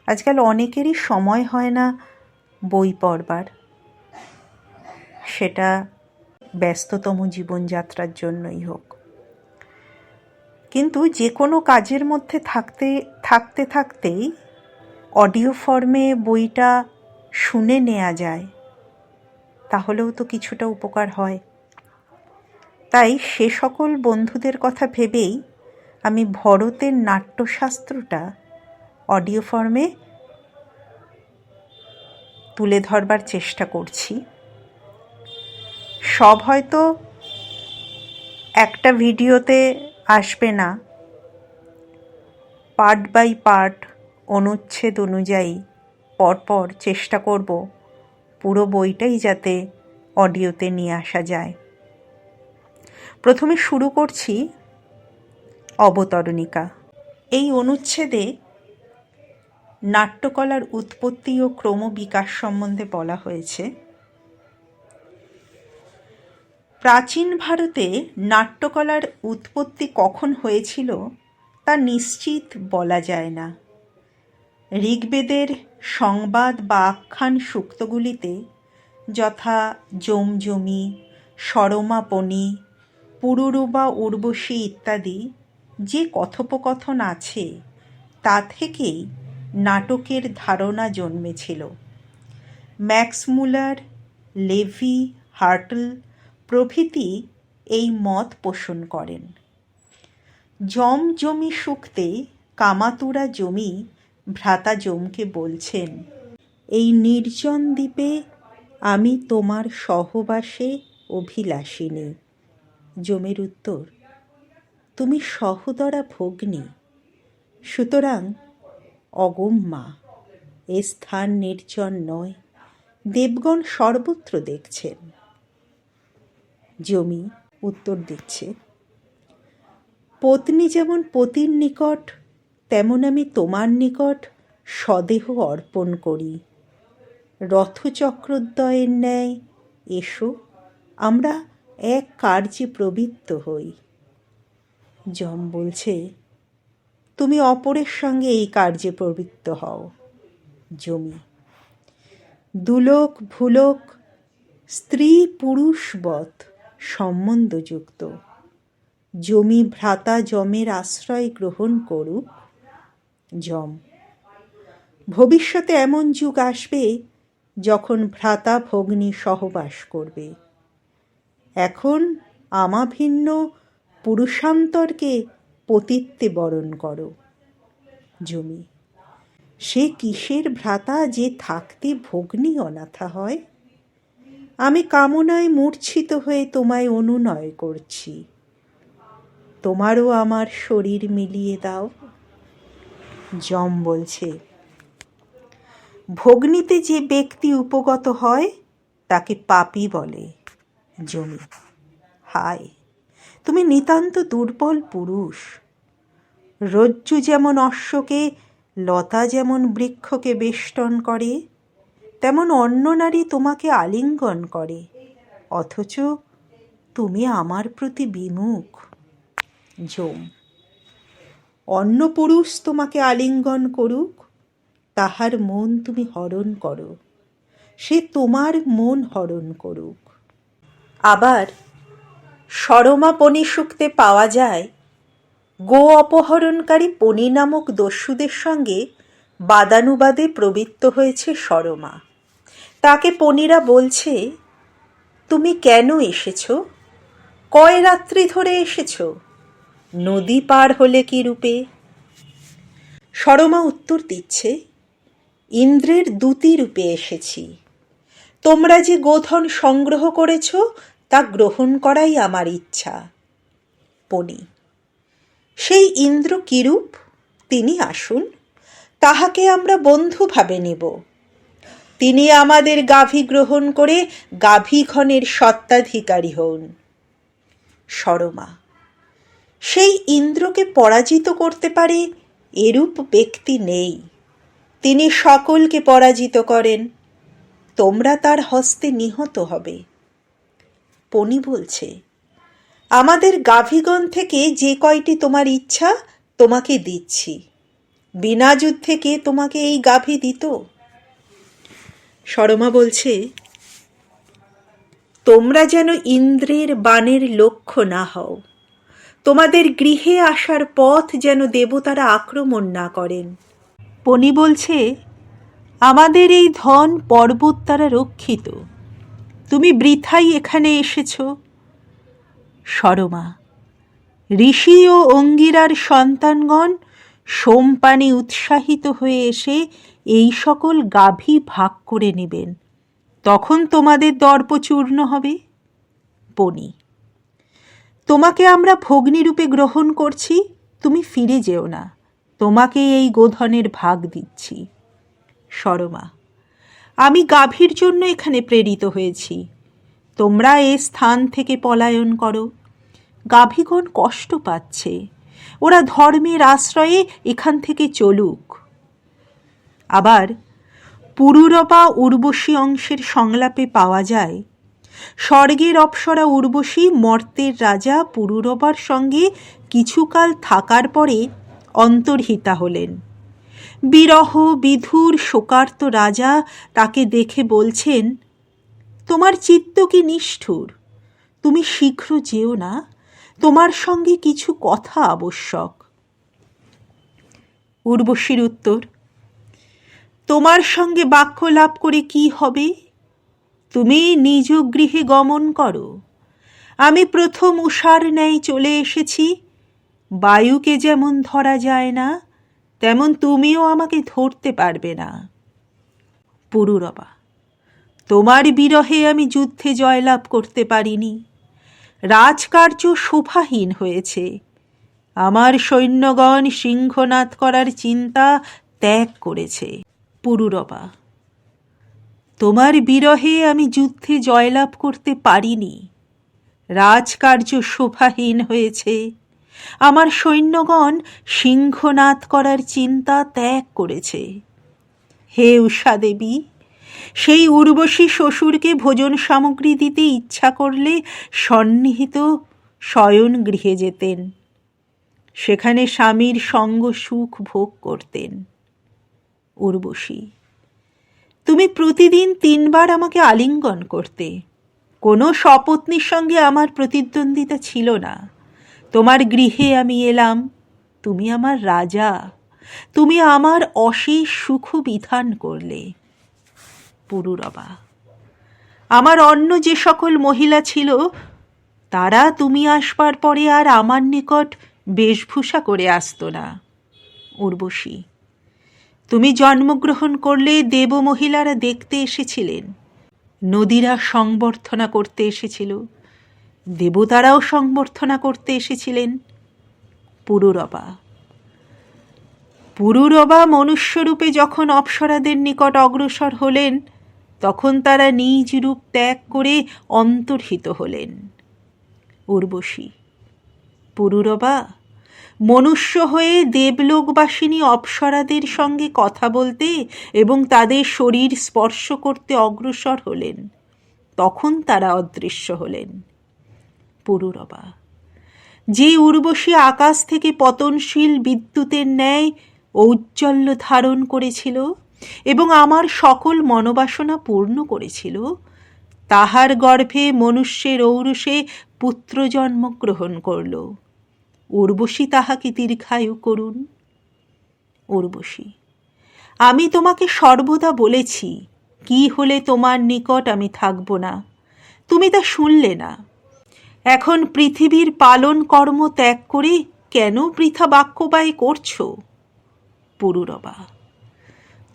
আজকাল অনেকেরই সময় হয় না বই পড়বার, সেটা ব্যস্ততম জীবনযাত্রার জন্যই হোক। কিন্তু যে কোনো কাজের মধ্যে থাকতেই অডিও ফর্মে বইটা শুনে নেওয়া যায়, তাহলেও তো কিছুটা উপকার হয়। তাই সে সকল বন্ধুদের কথা ভেবেই আমি ভরতের নাট্যশাস্ত্রটা অডিও ফর্মে তুলে ধরবার চেষ্টা করছি। সব হয়তো একটা ভিডিওতে আসবে না, পার্ট বাই পার্ট অনুচ্ছেদ অনুযায়ী পরপর চেষ্টা করব পুরো বইটাই যাতে অডিওতে নিয়ে আসা যায়। প্রথমে শুরু করছি অবতরণিকা। এই অনুচ্ছেদে নাট্যকলার উৎপত্তি ও ক্রমবিকাশ সম্বন্ধে বলা হয়েছে। প্রাচীন ভারতে নাট্যকলার উৎপত্তি কখন হয়েছিল তা নিশ্চিত বলা যায় না। ঋগ্বেদের সংবাদ বা আখ্যান সূক্তগুলিতে যথা জমজমি, সরমাপনি, পুরুরবা উর্বশী ইত্যাদি যে কথোপকথন আছে তা থেকেই নাটকের ধারণা জন্মেছিল। ম্যাক্স মুলার, লেভি, হার্টল প্রভৃতি এই মত পোষণ করেন। জমি সূক্তে কামাতুরা জমি ভ্রাতা যমকে বলছেন, এই নির্জন দ্বীপে আমি তোমার সহবাসে অভিলাষিনী। যমের উত্তর, তুমি সহোদরা ভগ্নী, সুতরাং অগম্যা। এ স্থান নির্জন নয়, দেবগণ সর্বত্র দেখছেন। যমি উত্তর দিচ্ছে, পত্নী যেমন পতির নিকট, তেমন আমি তোমার নিকট স্বদেহ অর্পণ করি। রথচক্রদ্বয়ের ন্যায় এসো, আমরা এক কার্যে প্রবৃত্ত হই। যম বলছে, তুমি অপরের সঙ্গে এই কার্যে প্রবৃত্ত হও। যমি, দুলোক ভুলোক স্ত্রী পুরুষবৎ সম্বন্ধযুক্ত যমি ভ্রাতা যমের আশ্রয় গ্রহণ করুক। যম, ভবিষ্যতে এমন যুগ আসবে যখন ভ্রাতা ভগ্নী সহবাস করবে। এখন আমাভিন্ন পুরুষান্তরকে পতিত্বে বরণ করো। যমি, সে কিসের ভ্রাতা যে থাকতে ভগ্নী অনাথা হয়? আমি কামনায় মূর্ছিত হয়ে তোমায় অনুনয় করছি, তোমারও আমার শরীর মিলিয়ে দাও। যম বলছে, ভগ্নীতে যে ব্যক্তি উপগত হয় তাকে পাপী বলে। যমি, হায়, তুমি নিতান্ত দুর্বল পুরুষ। রজ্জু যেমন অশ্বকে, লতা যেমন বৃক্ষকে বেষ্টন করে, তেমন অন্য নারী তোমাকে আলিঙ্গন করে, অথচ তুমি আমার প্রতি বিমুখ। যম, অন্য পুরুষ তোমাকে আলিঙ্গন করুক, তাহার মন তুমি হরণ করো, সে তোমার মন হরণ করুক। আবার সরমাপনি সূক্তে পাওয়া যায়, গো অপহরণকারী পনি নামক দস্যুদের সঙ্গে বাদানুবাদে প্রবৃত্ত হয়েছে সরমা। তাকে পনিরা বলছে, তুমি কেন এসেছ? কয় রাত্রি ধরে এসেছ? নদী পার হলে কি রূপে? সরমা উত্তর দিচ্ছে, ইন্দ্রের দূতী রূপে এসেছি। তোমরা যে গোধন সংগ্রহ করেছ তা গ্রহণ করাই আমার ইচ্ছা। পনি, সেই ইন্দ্র কিরূপ? তিনি আসুন, তাহাকে আমরা বন্ধুভাবে নেব। তিনি আমাদের গাভী গ্রহণ করে গাভীঘনের সত্ত্বাধিকারী হন। সরমা, সেই ইন্দ্রকে পরাজিত করতে পারে এরূপ ব্যক্তি নেই। তিনি সকলকে পরাজিত করেন, তোমরা তার হস্তে নিহত হবে। পনি বলছে, আমাদের গাভীগণ থেকে যে কয়টি তোমার ইচ্ছা তোমাকে দিচ্ছি। বিনা যুদ্ধে কে তোমাকে এই গাভী দিত? সরমা বলছে, তোমরা যেন ইন্দ্রের বাণের লক্ষ্য না হও, তোমাদের গৃহে আসার পথ যেন দেবতারা আক্রমণ না করেন। পনি বলছে, আমাদের এই ধন পর্বত দ্বারা রক্ষিত, তুমি বৃথাই এখানে এসেছ। সরমা, ঋষি ও অঙ্গিরার সন্তানগণ সোমপানে উৎসাহিত হয়ে এসে এই সকল গাভী ভাগ করে নেবেন, তখন তোমাদের দর্প চূর্ণ হবে। পনি, তোমাকে আমরা ভগ্নীরূপে গ্রহণ করছি, তুমি ফিরে যেও না, তোমাকে এই গোধনের ভাগ দিচ্ছি। সরমা, আমি গাভীর জন্য এখানে প্রেরিত হয়েছি, তোমরা এ স্থান থেকে পলায়ন করো। গাভীগণ কষ্ট পাচ্ছে, ওরা ধর্মের আশ্রয়ে এখান থেকে চলুক। আবার পুরুরবা উর্বশী অংশের সংলাপে পাওয়া যায়, স্বর্গের অপ্সরা উর্বশী মর্তের রাজা পুরুরবার সঙ্গে কিছুকাল থাকার পরে অন্তর্হিতা হলেন। বিরহ বিধুর শোকার্ত রাজা তাকে দেখে বলছেন, তোমার চিত্ত কি নিষ্ঠুর, তুমি শীঘ্র যেও না, তোমার সঙ্গে কিছু কথা আবশ্যক। উর্বশীর উত্তর, তোমার সঙ্গে বাক্য লাভ করে কি হবে? তুমি নিজ গৃহে গমন করো, আমি প্রথম উষার ন্যায় চলে এসেছি। বায়ুকে যেমন ধরা যায় না, তেমন তুমিও আমাকে ধরতে পারবে না। পুরুরবা, তোমার বিরহে আমি যুদ্ধে জয়লাভ করতে পারিনি, রাজকার্য শোভাহীন হয়েছে, আমার সৈন্যগণ সিংহনাদ করার চিন্তা ত্যাগ করেছে। পুরুরবা, তোমার বিরহে আমি যুদ্ধে জয়লাভ করতে পারিনি, রাজকার্য শোভাহীন হয়েছে, আমার সৈন্যগণ সিংহনাদ করার চিন্তা ত্যাগ করেছে। হে উষা দেবী, সেই উর্বশী শ্বশুরকে ভোজন সামগ্রী দিতে ইচ্ছা করলে সন্নিহিত শয়ন গৃহে যেতেন, সেখানে স্বামীর সঙ্গ সুখ ভোগ করতেন। উর্বশী, তুমি প্রতিদিন 3 বার আমাকে আলিঙ্গন করতে, কোনো সপত্নীর সঙ্গে আমার প্রতিদ্বন্দ্বিতা ছিল না। তোমার গৃহে আমি এলাম, তুমি আমার রাজা, তুমি আমার অশেষ সুখ বিধান করলে। পুরুরবা, আমার অন্য যে সকল মহিলা ছিল, তারা তুমি আসবার পরে আর আমার নিকট বেশভূষা করে আসত না। উর্বশী, তুমি জন্মগ্রহণ করলে দেব মহিলারা দেখতে এসেছিলেন, নদীরা সংবর্ধনা করতে এসেছিল, দেবতারাও সংবর্ধনা করতে এসেছিলেন। পুরুরবা, পুরুরবা মনুষ্যরূপে যখন অপ্সরাদের নিকট অগ্রসর হলেন, তখন তারা নিজ রূপ ত্যাগ করে অন্তর্হিত হলেন। উর্বশী, পুরুরবা, মনুষ্য হয়ে দেবলোকবাসিনী অপ্সরাদের সঙ্গে কথা বলতে এবং তাদের শরীর স্পর্শ করতে অগ্রসর হলেন, তখন তারা অদৃশ্য হলেন। পুরুরবা, যে উর্বশী আকাশ থেকে পতনশীল বিদ্যুতের ন্যায় ঔজ্জ্বল্য ধারণ করেছিল এবং আমার সকল মনোবাসনা পূর্ণ করেছিল, তাহার গর্ভে মনুষ্যের ঔরসে পুত্র জন্মগ্রহণ করল। উর্বশী তাহাকে দীর্ঘায়ু করুন। উর্বশী, আমি তোমাকে সর্বদা বলেছি, কি হলে তোমার নিকট আমি থাকব না, তুমি তা শুনলে না। এখন পৃথিবীর পালন কর্ম ত্যাগ করে কেন বৃথা বাক্যবায় করছ? পুরুরবা,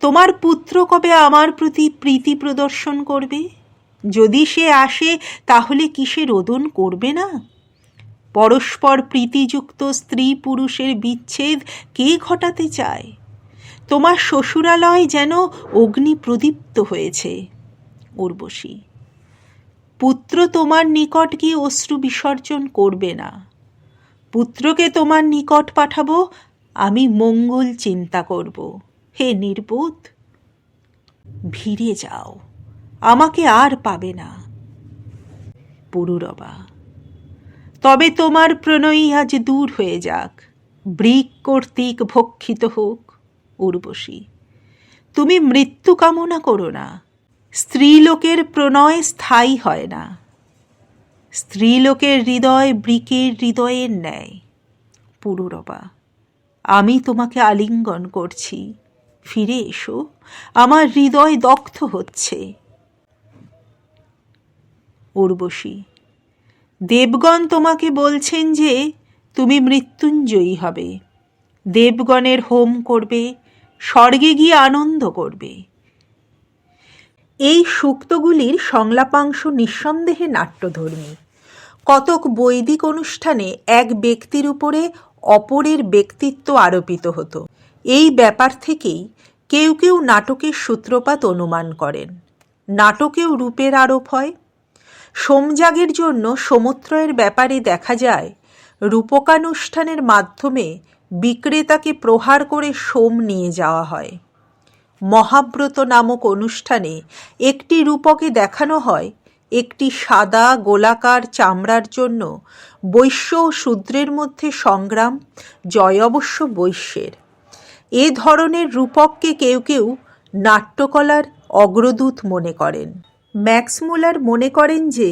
তোমার পুত্র কবে আমার প্রতি প্রীতি প্রদর্শন করবে? যদি সে আসে, তাহলে কি সে রোদন করবে না? পরস্পর প্রীতিযুক্ত স্ত্রী পুরুষের বিচ্ছেদ কে ঘটাতে চায়? তোমার শ্বশুরালয় যেন অগ্নি প্রদীপ্ত হয়েছে। উর্বশী, পুত্র তোমার নিকট গিয়ে অশ্রু বিসর্জন করবে না। পুত্রকে তোমার নিকট পাঠাবো, আমি মঙ্গল চিন্তা করব। হে নির্বোধ, ভিড়ে যাও, আমাকে আর পাবে না। পুরুরবা, তবে তোমার প্রণয়ী আজ দূর হয়ে যাক, বৃক কর্তৃক ভক্ষিত হোক। উর্বশী: তুমি মৃত্যু কামনা করো না। স্ত্রীলোকের প্রণয় স্থায়ী হয় না। স্ত্রীলোকের হৃদয় বৃকের হৃদয়ের ন্যায়। পুরুরবা: আমি তোমাকে আলিঙ্গন করছি, ফিরে এসো, আমার হৃদয় দগ্ধ হচ্ছে। উর্বশী: দেবগণ তোমাকে বলছেন যে তুমি মৃত্যুঞ্জয়ী হবে, দেবগণের হোম করবে, স্বর্গে গিয়ে আনন্দ করবে। এই সূক্তগুলির সংলাপাংশ নিঃসন্দেহে নাট্যধর্মী। কতক বৈদিক অনুষ্ঠানে এক ব্যক্তির উপরে অপরের ব্যক্তিত্ব আরোপিত হতো। এই ব্যাপার থেকেই কেউ কেউ নাটকের সূত্রপাত অনুমান করেন। নাটকেও রূপের আরোপ হয়। সোমযাগের জন্য সমুত্রয়ের ব্যাপারে দেখা যায়, রূপকানুষ্ঠানের মাধ্যমে বিক্রেতাকে প্রহার করে সোম নিয়ে যাওয়া হয়। মহাব্রত নামক অনুষ্ঠানে একটি রূপকে দেখানো হয় একটি সাদা গোলাকার চামড়ার জন্য বৈশ্য ও শূদ্রের মধ্যে সংগ্রাম, জয় অবশ্য বৈশ্যের। এ ধরনের রূপককে কেউ কেউ নাট্যকলার অগ্রদূত মনে করেন। ম্যাক্স মুলার মনে করেন যে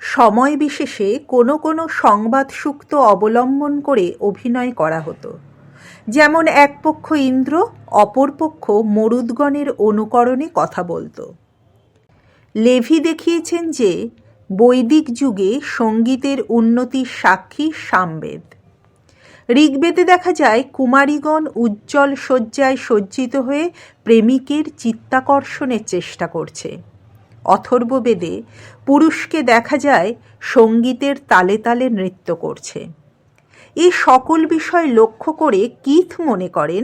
সময় বিশেষে কোনো কোনো সংবাদ সূক্ত অবলম্বন করে অভিনয় করা হতো। যেমন এক পক্ষ ইন্দ্র, অপর পক্ষ মরুদ্গণের অনুকরণে কথা বলতো। লেভি দেখিয়েছেন যে বৈদিক যুগে সঙ্গীতের উন্নতির সাক্ষী সামবেদ। ঋগ্বেদে দেখা যায় কুমারীগণ উজ্জ্বল শয্যায় সজ্জিত হয়ে প্রেমিকের চিত্তাকর্ষণের চেষ্টা করছে। অথর্ববেদে পুরুষকে দেখা যায় সঙ্গীতের তালে তালে নৃত্য করছে। এই সকল বিষয় লক্ষ্য করে কিথ মনে করেন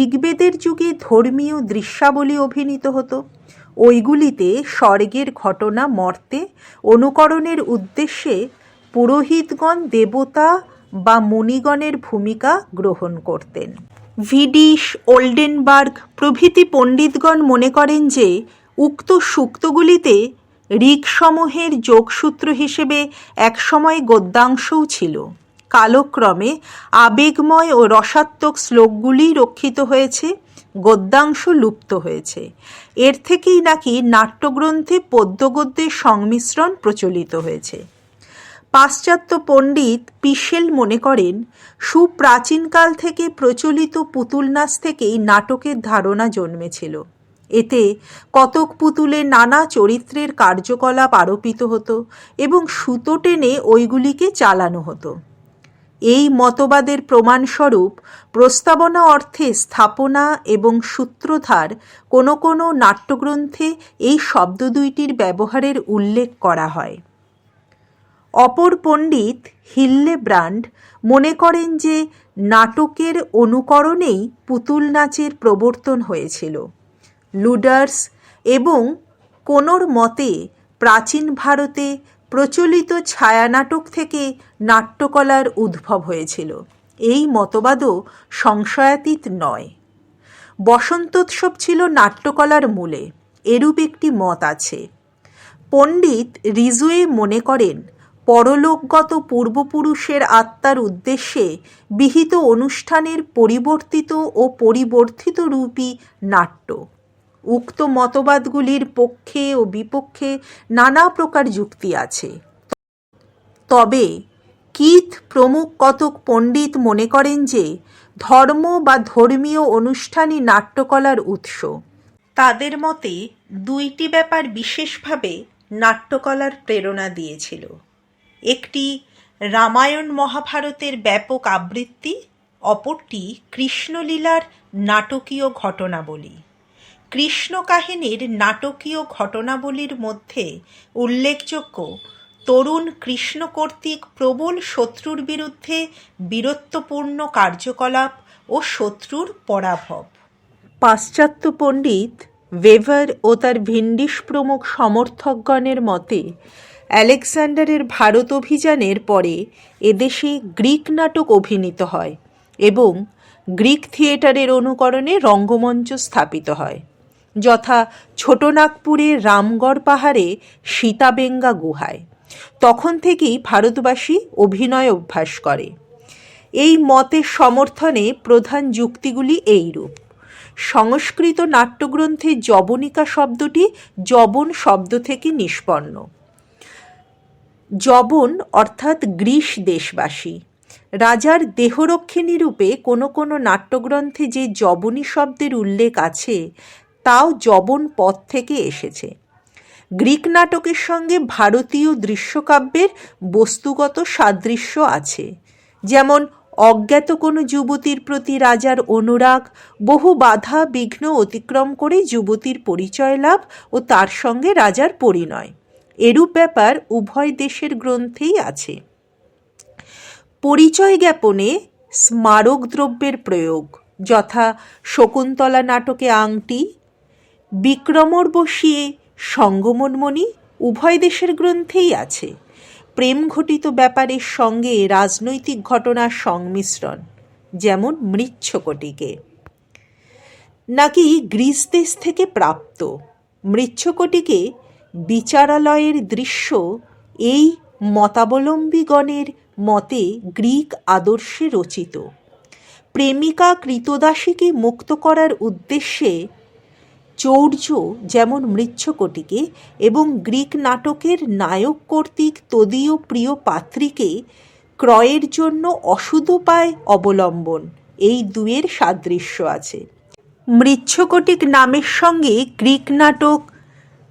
ঋগ্বেদের যুগে ধর্মীয় দৃশ্যাবলী অভিনীত হতো। ওইগুলিতে স্বর্গের ঘটনা মর্তে অনুকরণের উদ্দেশ্যে পুরোহিতগণ দেবতা বা মুনিগণের ভূমিকা গ্রহণ করতেন। ভিডিশ, ওল্ডেনবার্গ প্রভৃতি পণ্ডিতগণ মনে করেন যে উক্ত সূক্তগুলিতে ঋক্সমূহের যোগসূত্র হিসেবে একসময় গদ্যাংশও ছিল। কালক্রমে আবেগময় ও রসাত্মক শ্লোকগুলি রক্ষিত হয়েছে, গদ্যাংশ লুপ্ত হয়েছে। এর থেকেই নাকি নাট্যগ্রন্থে পদ্যগদ্যের সংমিশ্রণ প্রচলিত হয়েছে। পাশ্চাত্য পণ্ডিত পিশেল মনে করেন সুপ্রাচীনকাল থেকে প্রচলিত পুতুল নাচ থেকেই নাটকের ধারণা জন্মেছিল। এতে কতক পুতুলে নানা চরিত্রের কার্যকলাপ আরোপিত হতো এবং সুতো টেনে ওইগুলিকে চালানো হতো। এই মতবাদের প্রমাণস্বরূপ প্রস্তাবনা অর্থে স্থাপনা এবং সূত্রধার কোনো কোনো নাট্যগ্রন্থে এই শব্দ দুইটির ব্যবহারের উল্লেখ করা হয়। অপর পণ্ডিত হিল্লেব্রান্ড মনে করেন যে নাটকের অনুকরণেই পুতুল নাচের প্রবর্তন হয়েছিল। লুডার্স এবং কোনোর মতে প্রাচীন ভারতে প্রচলিত ছায়ানাটক থেকে নাট্যকলার উদ্ভব হয়েছিল। এই মতবাদও সংশয়াতীত নয়। বসন্তোৎসব ছিল নাট্যকলার মূলে, এরূপ একটি মত আছে। পণ্ডিত রিজুয়ে মনে করেন পরলোকগত পূর্বপুরুষের আত্মার উদ্দেশ্যে বিহিত অনুষ্ঠানের পরিবর্তিত ও পরিবর্ধিত রূপই নাট্য। উক্ত মতবাদগুলির পক্ষে ও বিপক্ষে নানা প্রকার যুক্তি আছে। তবে কিথ প্রমুখ কতক পণ্ডিত মনে করেন যে ধর্ম বা ধর্মীয় অনুষ্ঠানই নাট্যকলার উৎস। তাদের মতে দুইটি ব্যাপার বিশেষভাবে নাট্যকলার প্রেরণা দিয়েছিল। একটি রামায়ণ মহাভারতের ব্যাপক আবৃত্তি, অপরটি কৃষ্ণলীলার নাটকীয় ঘটনাবলী। কৃষ্ণ কাহিনীর নাটকীয় ঘটনাবলীর মধ্যে উল্লেখযোগ্য তরুণ কৃষ্ণ কর্তৃক প্রবল শত্রুর বিরুদ্ধে বীরত্বপূর্ণ কার্যকলাপ ও শত্রুর পরাভব। পাশ্চাত্য পণ্ডিত ওয়েভার ও তার ভিন্ডিশ প্রমুখ সমর্থকগণের মতে আলেকজান্ডারের ভারত অভিযানের পরে এদেশে গ্রিক নাটক অভিনীত হয় এবং গ্রিক থিয়েটারের অনুকরণে রঙ্গমঞ্চ স্থাপিত হয়, যথা ছোটনাগপুরের রামগড় পাহাড়ে সীতাবেঙ্গা গুহায়। তখন থেকেই ভারতবাসী অভিনয় অভ্যাস করে। এই মতের সমর্থনে প্রধান যুক্তিগুলি এইরূপ: সংস্কৃত নাট্যগ্রন্থে যবনিকা শব্দটি যবন শব্দ থেকে নিষ্পন্ন। যবন অর্থাৎ গ্রীস দেশবাসী। রাজার দেহরক্ষিণী রূপে কোনো কোনো নাট্যগ্রন্থে যে যবনী শব্দের উল্লেখ আছে তাও যবন পদ থেকে এসেছে। গ্রিক নাটকের সঙ্গে ভারতীয় দৃশ্যকাব্যের বস্তুগত সাদৃশ্য আছে, যেমন অজ্ঞাত কোনো যুবতীর প্রতি রাজার অনুরাগ, বহু বাধা বিঘ্ন অতিক্রম করে যুবতীর পরিচয় লাভ ও তার সঙ্গে রাজার পরিণয়, এরূপ ব্যাপার উভয় দেশের গ্রন্থেই আছে। পরিচয় জ্ঞাপনে স্মারক দ্রব্যের প্রয়োগ, যথা শকুন্তলা নাটকে আংটি, বিক্রমর বসিয়ে সঙ্গমনমণি উভয় দেশের গ্রন্থেই আছে। প্রেম ঘটিত ব্যাপারের সঙ্গে রাজনৈতিক ঘটনার সংমিশ্রণ, যেমন মৃচ্ছকটিকে। নাকি গ্রিস দেশ থেকে প্রাপ্ত মৃচ্ছকটিকে বিচারালয়ের দৃশ্য এই মতাবলম্বীগণের মতে গ্রিক আদর্শে রচিত। প্রেমিকা কৃতদাসীকে মুক্ত করার উদ্দেশ্যে চৌর্য যেমন মৃচ্ছকটিকে এবং গ্রিক নাটকের নায়ক কর্তৃক তদীয় প্রিয় পাত্রীকে ক্রয়ের জন্য অসুদোপায় অবলম্বন, এই দুয়ের সাদৃশ্য আছে। মৃচ্ছকটিক নামের সঙ্গে গ্রিক নাটক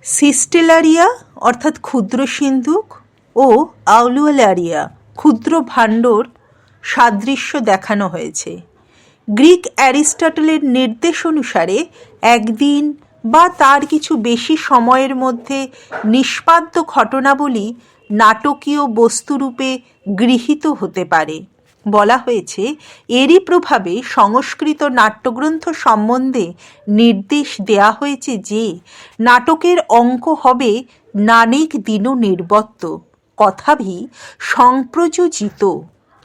সিস্টেলারিয়া অর্থাৎ ক্ষুদ্র সিন্ধুক ও আউলুয়ালারিয়া ক্ষুদ্র ভাণ্ডর সাদৃশ্য দেখানো হয়েছে। গ্রিক অ্যারিস্টটলের নির্দেশ অনুসারে একদিন বা তার কিছু বেশি সময়ের মধ্যে নিষ্পাদ্য ঘটনাবলী নাটকীয় বস্তুরূপে গৃহীত হতে পারে। বলা হয়েছে এরই প্রভাবে সংস্কৃত নাট্যগ্রন্থ সম্বন্ধে নির্দেশ দেয়া হয়েছে যে নাটকের অঙ্ক হবে নানেক দিনও নির্বত্ত কথাভি সংপ্রযোজিত,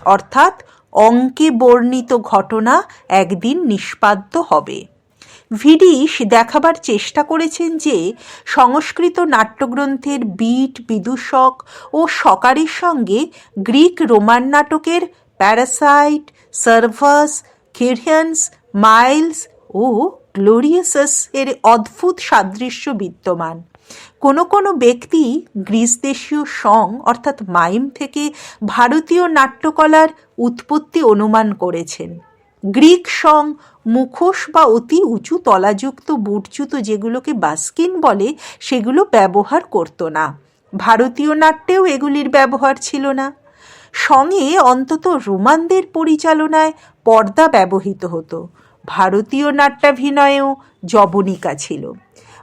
অর্থাৎ অঙ্কে বর্ণিত ঘটনা একদিন নিষ্পাদ্য হবে। ভিডিশ দেখাবার চেষ্টা করেছেন যে সংস্কৃত নাট্যগ্রন্থের বিট বিদূষক ও সকারের সঙ্গে গ্রিক রোমান নাটকের প্যারাসাইট, সার্ভাস, কিরিয়ান্স, মাইলস ও গ্লোরিয়াসাস এর অদ্ভুত সাদৃশ্য বিদ্যমান। কোনো কোনো ব্যক্তি গ্রিস দেশীয় সং অর্থাৎ মাইম থেকে ভারতীয় নাট্যকলার উৎপত্তি অনুমান করেছেন। গ্রিক সং মুখোশ বা অতি উঁচু তলাযুক্ত বুটজুতো যেগুলোকে বাস্কিন বলে সেগুলো ব্যবহার করত না। ভারতীয় নাট্যেও এগুলির ব্যবহার ছিল না। সঙ্গে অন্তত রোমানদের পরিচালনায় পর্দা ব্যবহৃত হতো। ভারতীয় নাট্যাভিনয়েও যবনিকা ছিল।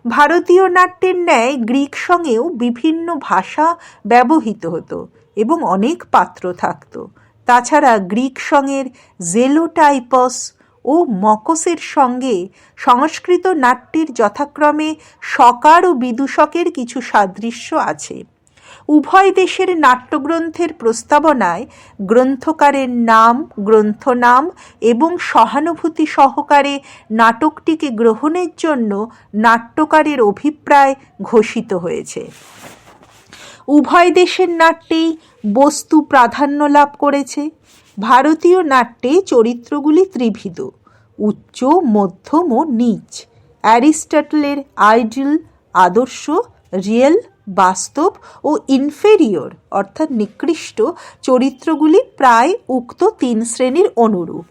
ভারতীয় নাট্যের ন্যায় গ্রিক সঙ্গেও বিভিন্ন ভাষা ব্যবহৃত হতো এবং অনেক পাত্র থাকত। তাছাড়া গ্রিক সঙ্গের জেলোটাইপস ও মকসের সঙ্গে সংস্কৃত নাট্যের যথাক্রমে সকার ও বিদূষকের কিছু সাদৃশ্য আছে। উভয় দেশের নাট্যগ্রন্থের প্রস্তাবনায় গ্রন্থকারের নাম, গ্রন্থনাম এবং সহানুভূতি সহকারে নাটকটিকে গ্রহণের জন্য নাট্যকারের অভিপ্রায় ঘোষিত হয়েছে। উভয় দেশের নাট্যেই বস্তু প্রাধান্য লাভ করেছে। ভারতীয় নাট্যে চরিত্রগুলি ত্রিবিধ, উচ্চ, মধ্যম ও নীচ। অ্যারিস্টটলের আইডিয়াল আদর্শ, রিয়েল বাস্তব ও ইনফেরিয়র অর্থাৎ নিকৃষ্ট চরিত্রগুলি প্রায় উক্ত তিন শ্রেণীর অনুরূপ।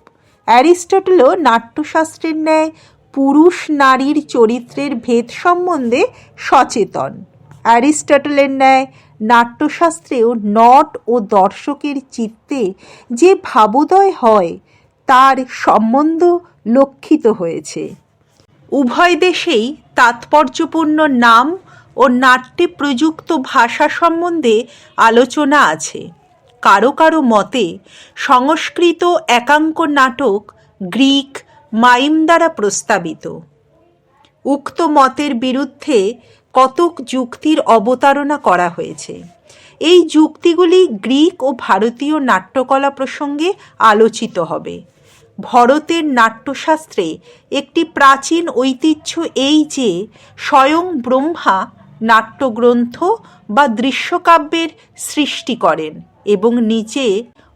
অ্যারিস্টটলও নাট্যশাস্ত্রের ন্যায় পুরুষ নারীর চরিত্রের ভেদ সম্বন্ধে সচেতন। অ্যারিস্টটলের ন্যায় নাট্যশাস্ত্রেও নট ও দর্শকের চিত্তে যে ভাবোদয় হয় তার সম্বন্ধ লক্ষিত হয়েছে। উভয় দেশেই তাৎপর্যপূর্ণ নাম ও নাট্যে প্রযুক্ত ভাষা সম্বন্ধে আলোচনা আছে। কারো কারো মতে সংস্কৃত একাঙ্ক নাটক গ্রিক মাইম দ্বারা প্রস্তাবিত। উক্ত মতের বিরুদ্ধে কতক যুক্তির অবতারণা করা হয়েছে। এই যুক্তিগুলি গ্রিক ও ভারতীয় নাট্যকলা প্রসঙ্গে আলোচিত হবে। ভরতের নাট্যশাস্ত্রে একটি প্রাচীন ঐতিহ্য এই যে স্বয়ং ব্রহ্মা নাট্যগ্রন্থ বা দৃশ্যকাব্যের সৃষ্টি করেন এবং নিচে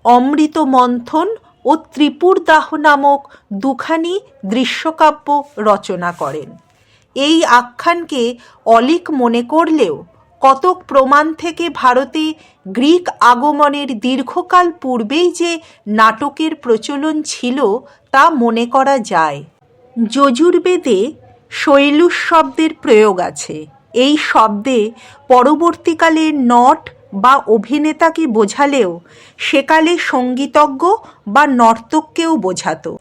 অমৃত মন্থন ও ত্রিপুরদাহ নামক দুখানি দৃশ্যকাব্য রচনা করেন। এই আখ্যানকে অলীক মনে করলেও কতক প্রমাণ থেকে ভারতে গ্রিক আগমনের দীর্ঘকাল পূর্বেই যে নাটকের প্রচলন ছিল তা মনে করা যায়। যজুর্বেদে শৈলুষ শব্দের প্রয়োগ আছে। এই শব্দে পরবর্তীকালে নট বা অভিনেতাকে বোঝালেও সেকালে সঙ্গীতজ্ঞ বা নর্তককেও বোঝাতো।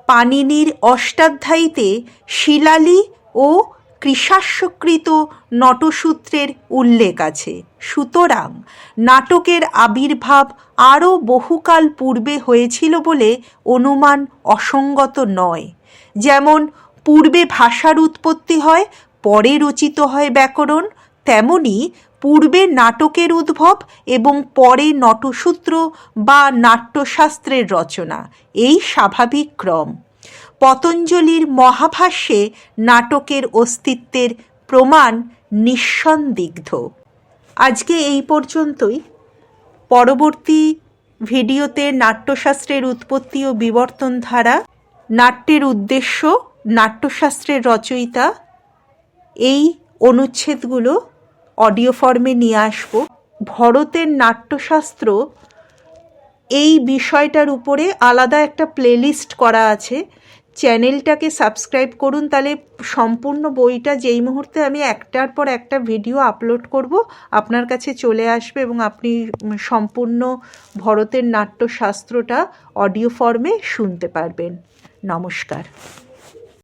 পাণিনির অষ্টাধ্যায়ীতে শিলালি ও কৃশাশ্বকৃত নটসূত্রের উল্লেখ আছে। সুতরাং নাটকের আবির্ভাব আরও বহুকাল পূর্বে হয়েছিল বলে অনুমান অসঙ্গত নয়। যেমন পূর্বে ভাষার উৎপত্তি হয়, পরে রচিত হয় ব্যাকরণ, তেমনি পূর্বে নাটকের উদ্ভব এবং পরে নটসূত্র বা নাট্যশাস্ত্রের রচনা, এই স্বাভাবিক ক্রম। পতঞ্জলির মহাভাষ্যে নাটকের অস্তিত্বের প্রমাণ নিঃসন্দিগ্ধ। আজকে এই পর্যন্তই। পরবর্তী ভিডিওতে নাট্যশাস্ত্রের উৎপত্তি ও বিবর্তন ধারা, নাট্যের উদ্দেশ্য, নাট্যশাস্ত্রের রচয়িতা, এই অনুচ্ছেদগুলো অডিও ফর্মে নিয়ে আসব। ভরতের নাট্যশাস্ত্র এই বিষয়টার উপরে আলাদা একটা প্লেলিস্ট করা আছে। চ্যানেলটাকে সাবস্ক্রাইব করুন, তাহলে সম্পূর্ণ বইটা যেই মুহূর্তে আমি একটার পর একটা ভিডিও আপলোড করব আপনার কাছে চলে আসবে এবং আপনি সম্পূর্ণ ভরতের নাট্যশাস্ত্রটা অডিও ফর্মে শুনতে পারবেন। নমস্কার।